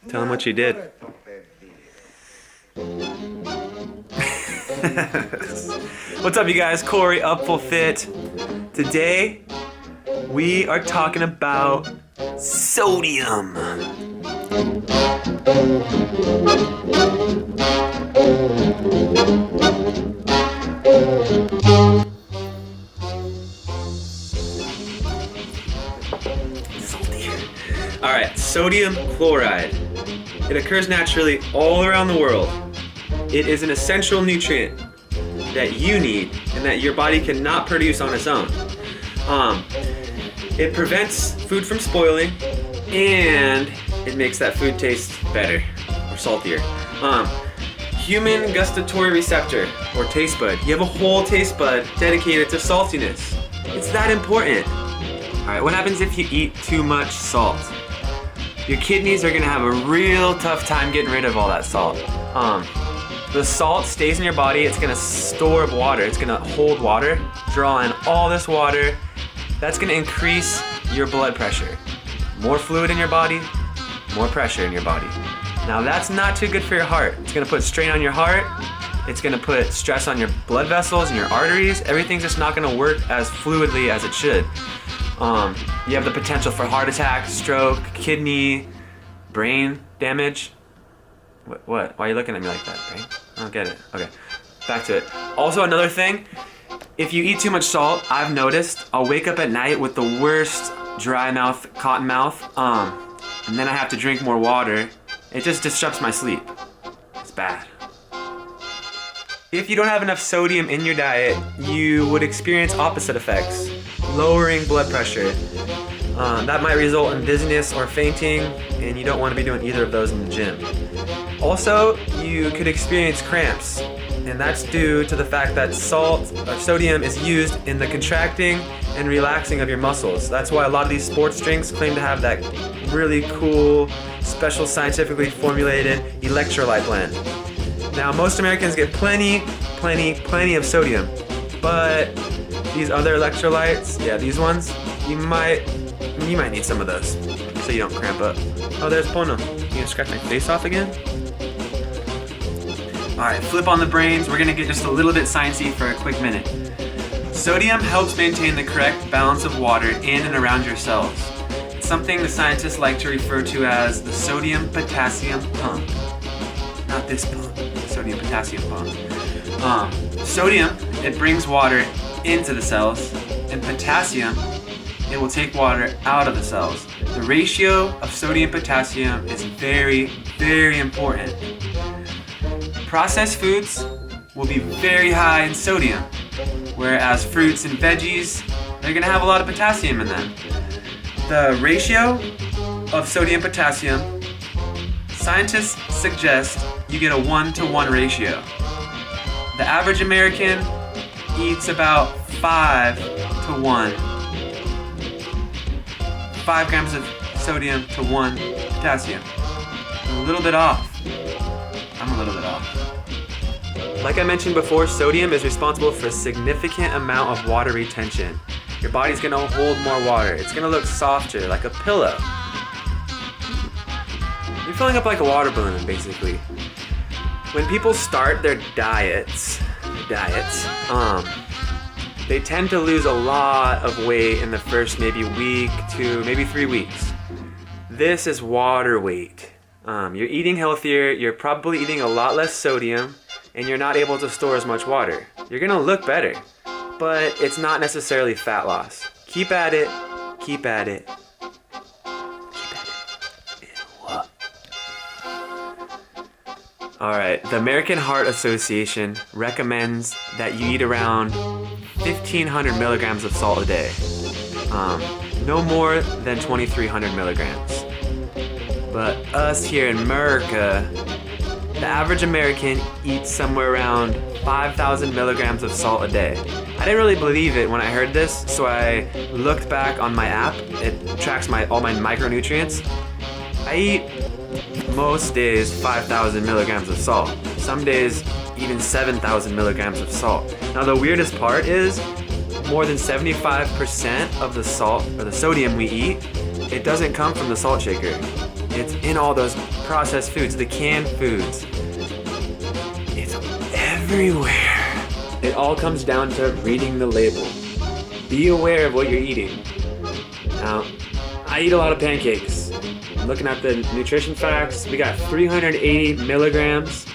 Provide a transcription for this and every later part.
Tell him what you did. What's up, you guys? Corey, Upfull Fit. Today, we are talking about sodium. Salty. Alright, sodium chloride. It occurs naturally all around the world. It is an essential nutrient that you need and that your body cannot produce on its own. It prevents food from spoiling and it makes that food taste better or saltier. Human gustatory receptor or taste bud. You have a whole taste bud dedicated to saltiness. It's that important. Alright, what happens if you eat too much salt? Your kidneys are gonna have a real tough time getting rid of all that salt. The salt stays in your body, it's gonna store water, it's gonna hold water, draw in all this water. That's gonna increase your blood pressure. More fluid in your body, more pressure in your body. Now that's not too good for your heart. It's gonna put strain on your heart, it's gonna put stress on your blood vessels and your arteries. Everything's just not gonna work as fluidly as it should. You have the potential for heart attack, stroke, kidney, brain damage. What? Why are you looking at me like that, brain? I don't get it. Okay, back to it. Also, another thing, if you eat too much salt, I've noticed I'll wake up at night with the worst dry mouth, cotton mouth, and then I have to drink more water. It just disrupts my sleep. It's bad. If you don't have enough sodium in your diet, you would experience opposite effects. Lowering blood pressure. That might result in dizziness or fainting, and you don't want to be doing either of those in the gym. Also, you could experience cramps, and that's due to the fact that salt or sodium is used in the contracting and relaxing of your muscles. That's why a lot of these sports drinks claim to have that really cool, special scientifically formulated electrolyte blend. Now, most Americans get plenty of sodium, but these other electrolytes, yeah, these ones, you might need some of those so you don't cramp up. Oh, there's Pono. You gonna scratch my face off again? Alright, flip on the brains. We're gonna get just a little bit sciencey for a quick minute. Sodium helps maintain the correct balance of water in and around your cells. It's something the scientists like to refer to as the sodium-potassium pump. Not this pump, the sodium-potassium pump. Sodium, it brings water into the cells, and potassium, it will take water out of the cells. The ratio of sodium-potassium is very, very important. Processed foods will be very high in sodium, whereas fruits and veggies, they're gonna have a lot of potassium in them. The ratio of sodium-potassium, scientists suggest you get a 1-to-1 ratio. The average American eats about 5 to 1. 5 grams of sodium to 1 potassium. I'm a little bit off. Like I mentioned before, sodium is responsible for a significant amount of water retention. Your body's gonna hold more water. It's gonna look softer, like a pillow. You're filling up like a water balloon, basically. When people start their diets, they tend to lose a lot of weight in the first maybe week to maybe 3 weeks. This is water weight. You're eating healthier, you're probably eating a lot less sodium, and you're not able to store as much water. You're gonna look better, but it's not necessarily fat loss. Keep at it. Alright, the American Heart Association recommends that you eat around 1,500 milligrams of salt a day. No more than 2,300 milligrams. But us here in America, the average American eats somewhere around 5,000 milligrams of salt a day. I didn't really believe it when I heard this, so I looked back on my app. It tracks all my micronutrients. I eat most days 5,000 milligrams of salt. Some days even 7,000 milligrams of salt. Now the weirdest part is more than 75% of the salt or the sodium we eat, it doesn't come from the salt shaker. It's in all those processed foods, the canned foods. It's everywhere. It all comes down to reading the label. Be aware of what you're eating. Now, I eat a lot of pancakes. I'm looking at the nutrition facts. We got 380 milligrams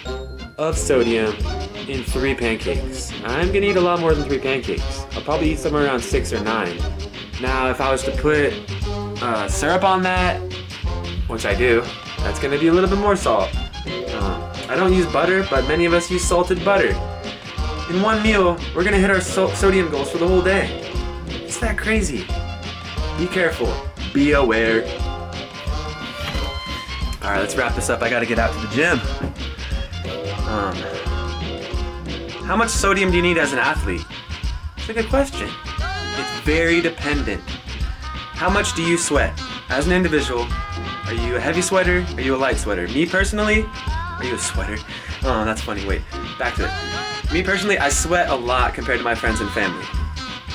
of sodium in 3 pancakes. I'm gonna eat a lot more than 3 pancakes. I'll probably eat somewhere around 6 or 9. Now, if I was to put syrup on that, which I do, that's gonna be a little bit more salt. I don't use butter, but many of us use salted butter. In one meal, we're gonna hit our sodium goals for the whole day. It's that crazy. Be careful. Be aware. All right, let's wrap this up. I gotta get out to the gym. How much sodium do you need as an athlete? It's a good question. It's very dependent. How much do you sweat? As an individual, are you a heavy sweater? Are you a light sweater? Me personally, are you a sweater? Oh, that's funny. Wait, back to it. Me personally, I sweat a lot compared to my friends and family.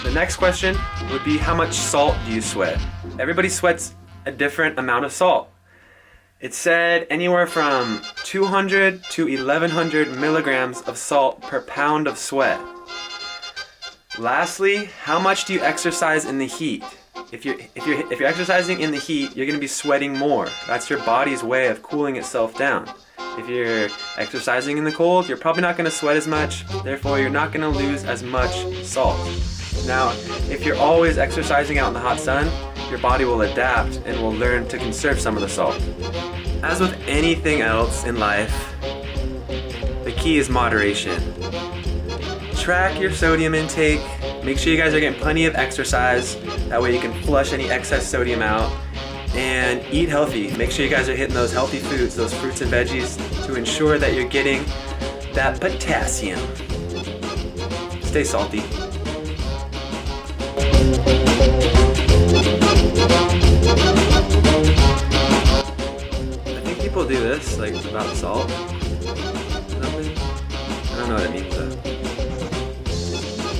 The next question would be, how much salt do you sweat? Everybody sweats a different amount of salt. It said anywhere from 200 to 1100 milligrams of salt per pound of sweat. Lastly, how much do you exercise in the heat? If you're exercising in the heat, you're going to be sweating more. That's your body's way of cooling itself down. If you're exercising in the cold, you're probably not going to sweat as much. Therefore, you're not going to lose as much salt. Now, if you're always exercising out in the hot sun, your body will adapt and will learn to conserve some of the salt. As with anything else in life, the key is moderation. Track your sodium intake. Make sure you guys are getting plenty of exercise. That way you can flush any excess sodium out. And eat healthy. Make sure you guys are hitting those healthy foods, those fruits and veggies, to ensure that you're getting that potassium. Stay salty. I think people do this, like about salt. I don't know what it means though.